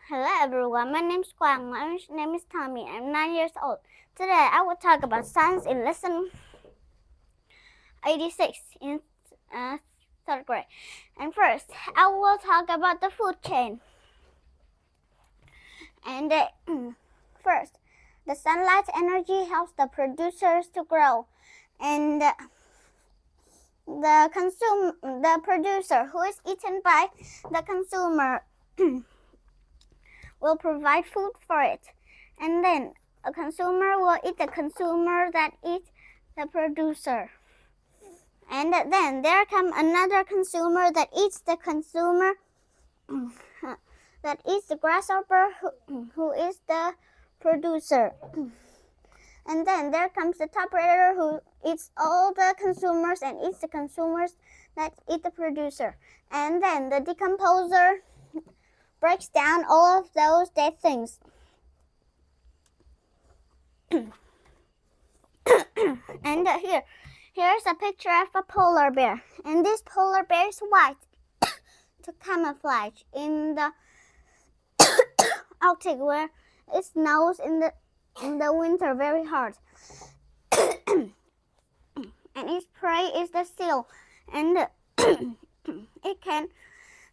Hello everyone, my name is Quang. My name is Tommy. I'm 9 years old. Today I will talk about science in lesson 86 in 3rd grade. And first, I will talk about the food chain. And first, the sunlight energy helps the producers to grow. And the producer who is eaten by the consumer will provide food for it, and then a consumer will eat the consumer that eats the producer, and then there comes another consumer that eats the consumer that eats the grasshopper who is the producer, and then there comes the top predator who eats all the consumers and eats the consumers that eat the producer, and then the decomposer breaks down all of those dead things. And here's a picture of a polar bear, and this polar bear is white to camouflage in the Arctic, where it snows in the winter very hard. And its prey is the seal, and it can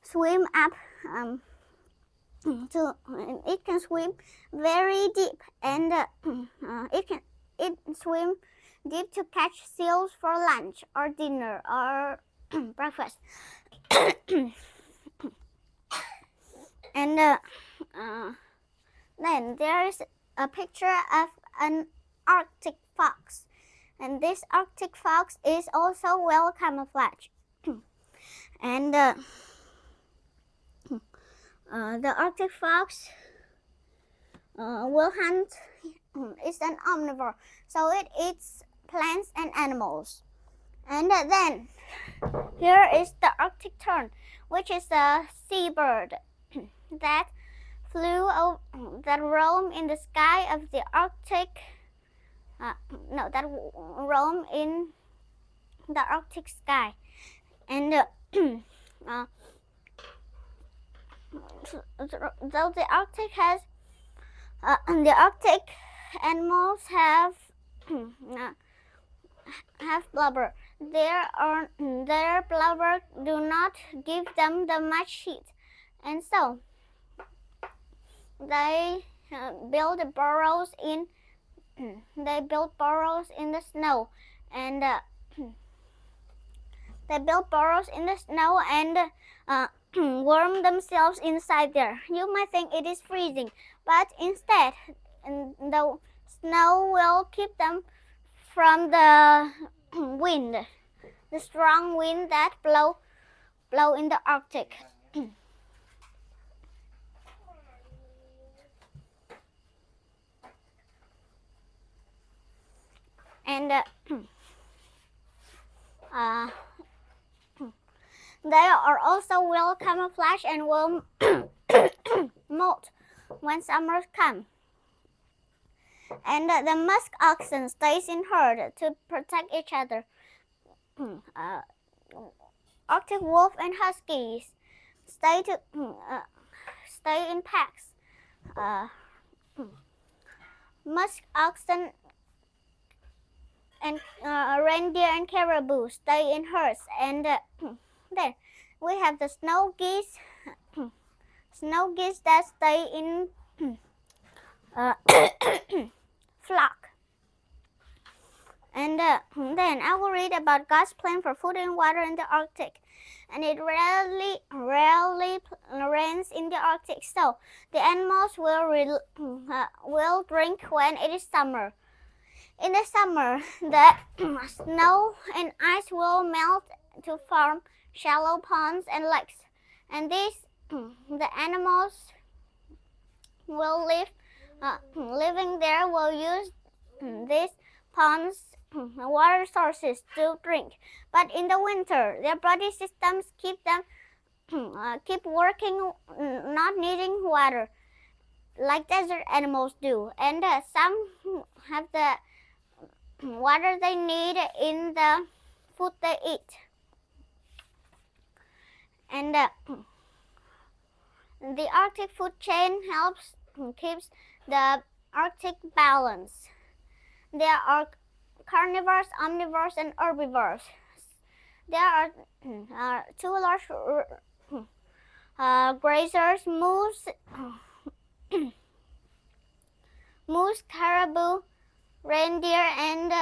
swim up it can swim very deep, and it swim deep to catch seals for lunch or dinner or breakfast. And then there is a picture of an Arctic fox, and this Arctic fox is also well camouflaged. And the Arctic fox will hunt. It's an omnivore, so it eats plants and animals. And then here is the Arctic tern, which is a seabird that that roam in the sky of the Arctic. That roam in the Arctic sky, and though the Arctic has the Arctic animals have blubber. Their blubber do not give them the much heat, and so they build burrows in the snow, and they build burrows in the snow and warm themselves inside there. You might think it is freezing, but instead the snow will keep them from the wind, the strong wind that blow in the Arctic. And they are also well camouflaged and will molt when summer comes. And the musk oxen stays in herd to protect each other. Arctic wolf and huskies stay in packs. Musk oxen and reindeer and caribou stay in herds, and then we have the snow geese that stay in flock. And then I will read about God's plan for food and water in the Arctic. And it rarely rains in the Arctic, so the animals will drink when it is summer. In the summer, the snow and ice will melt to form shallow ponds and lakes, and the animals will living there will use these ponds water sources to drink. But in the winter, their body systems keep working, not needing water like desert animals do, and some have the water they need in the food they eat. And The Arctic food chain keeps the Arctic balance. There are carnivores, omnivores, and herbivores. There are two large grazers: moose, caribou, reindeer, and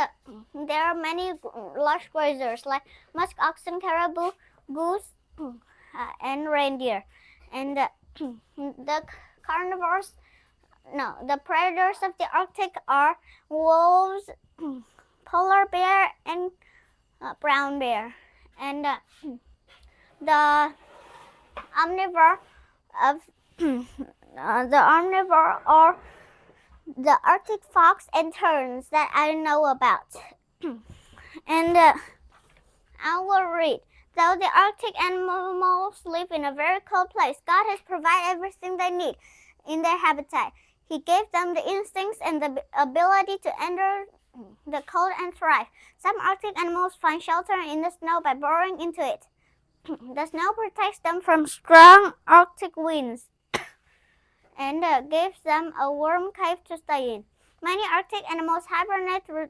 there are many large grazers like musk oxen, caribou, goose, and reindeer. And the carnivores, no, the predators of the Arctic are wolves, polar bear, and brown bear. And the omnivore of the omnivore are the Arctic fox and terns that I know about. And I will read. Though the Arctic animals live in a very cold place, God has provided everything they need in their habitat. He gave them the instincts and the ability to enter the cold and thrive. Some Arctic animals find shelter in the snow by burrowing into it. The snow protects them from strong Arctic winds and gives them a warm cave to stay in. Many Arctic animals hibernate through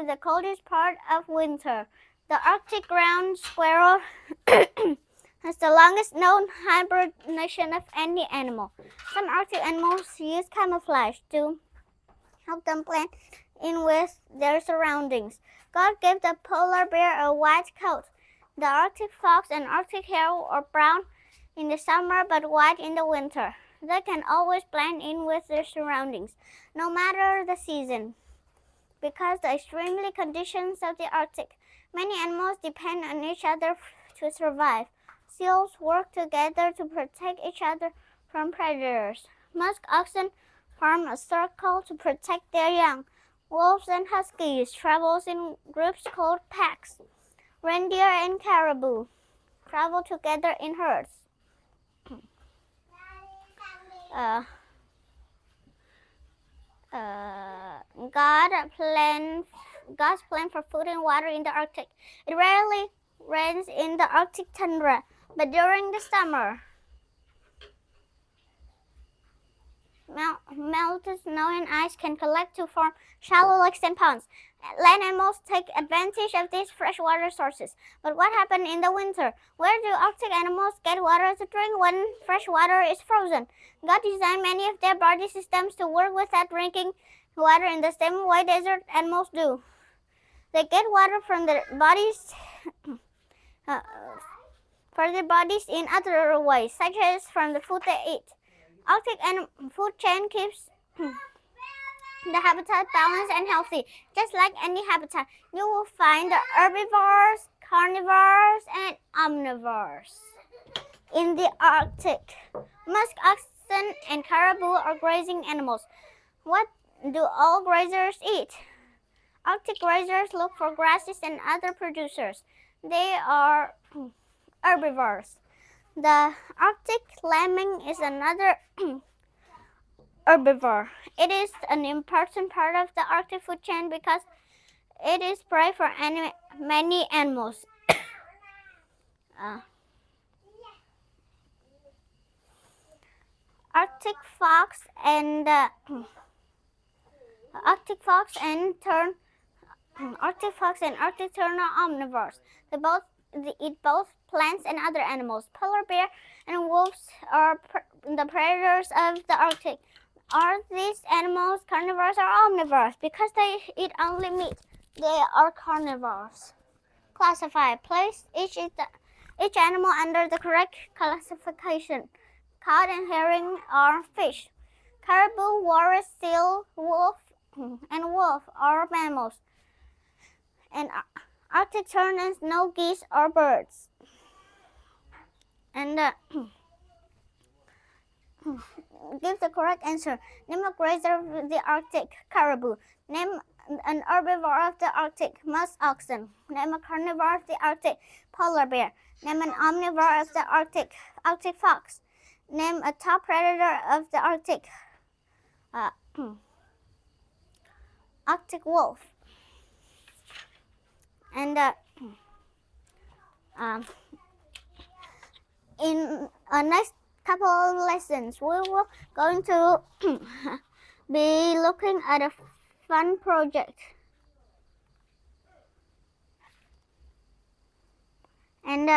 the coldest part of winter. The Arctic ground squirrel has the longest known hibernation of any animal. Some Arctic animals use camouflage to help them blend in with their surroundings. God gave the polar bear a white coat. The Arctic fox and Arctic hare are brown in the summer but white in the winter. They can always blend in with their surroundings, no matter the season. Because the extreme conditions of the Arctic, many animals depend on each other to survive. Seals work together to protect each other from predators. Musk oxen form a circle to protect their young. Wolves and huskies travel in groups called packs. Reindeer and caribou travel together in herds. God's plan for food and water in the Arctic. It rarely rains in the Arctic tundra, but during the summer, melted snow and ice can collect to form shallow lakes and ponds. Land animals take advantage of these freshwater sources. But what happens in the winter? Where do Arctic animals get water to drink when fresh water is frozen? God designed many of their body systems to work without drinking water in the same way desert animals do. They get water from their bodies in other ways, such as from the food they eat. Arctic food chain keeps the habitat balanced and healthy. Just like any habitat, you will find the herbivores, carnivores, and omnivores. In the Arctic, musk oxen and caribou are grazing animals. What do all grazers eat? Arctic grazers look for grasses and other producers. They are herbivores. The Arctic lemming is another herbivore. It is an important part of the Arctic food chain because it is prey for many animals. Arctic fox and Arctic tern are omnivores. They eat both plants and other animals. Polar bear and wolves are the predators of the Arctic. Are these animals carnivores or omnivores? Because they eat only meat, they are carnivores. Classify. Place each animal under the correct classification. Cod and herring are fish. Caribou, walrus, seal, wolf are mammals. And Arctic tern and snow geese are birds. And give the correct answer. Name a grazer of the Arctic: caribou. Name an herbivore of the Arctic: musk oxen. Name a carnivore of the Arctic: polar bear. Name an omnivore of the Arctic: fox. Name a top predator of the Arctic: Arctic wolf. And in next couple of lessons. We will going to be looking at a fun project. And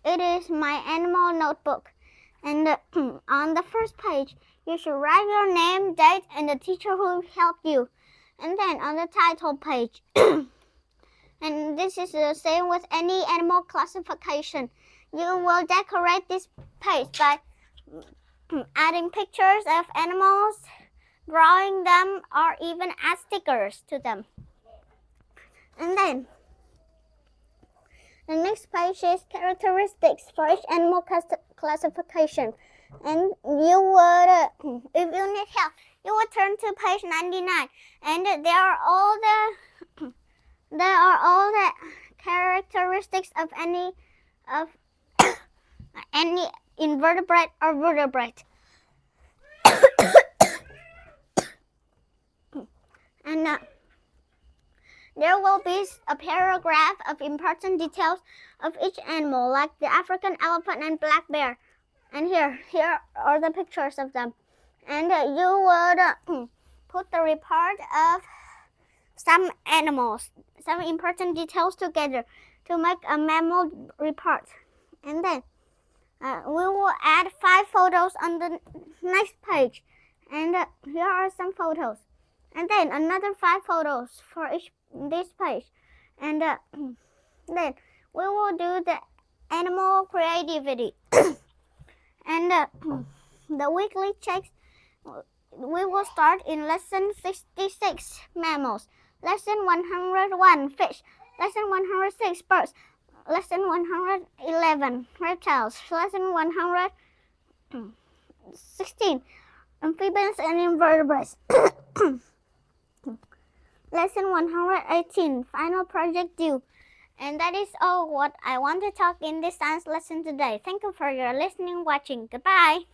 it is my animal notebook. And on the first page, you should write your name, date, and the teacher who helped you. And then on the title page, and this is the same with any animal classification, you will decorate this page by adding pictures of animals, drawing them, or even add stickers to them. And then the next page is characteristics for each animal classification. And you would, if you need help, you would turn to page 99. And there are all the characteristics of any invertebrate or vertebrate. And there will be a paragraph of important details of each animal, like the African elephant and black bear. And here are the pictures of them. And you would put the report of some animals, some important details together to make a mammal report. And then we will add 5 photos on the next page. And here are some photos. And then another 5 photos for each this page. And then we will do the animal creativity. And the weekly checks, we will start in lesson 66, mammals, lesson 101, fish, lesson 106, birds, lesson 111, reptiles, lesson 116, amphibians and invertebrates. Lesson 118, final project due. And that is all what I want to talk in this science lesson today. Thank you for your listening, watching. Goodbye.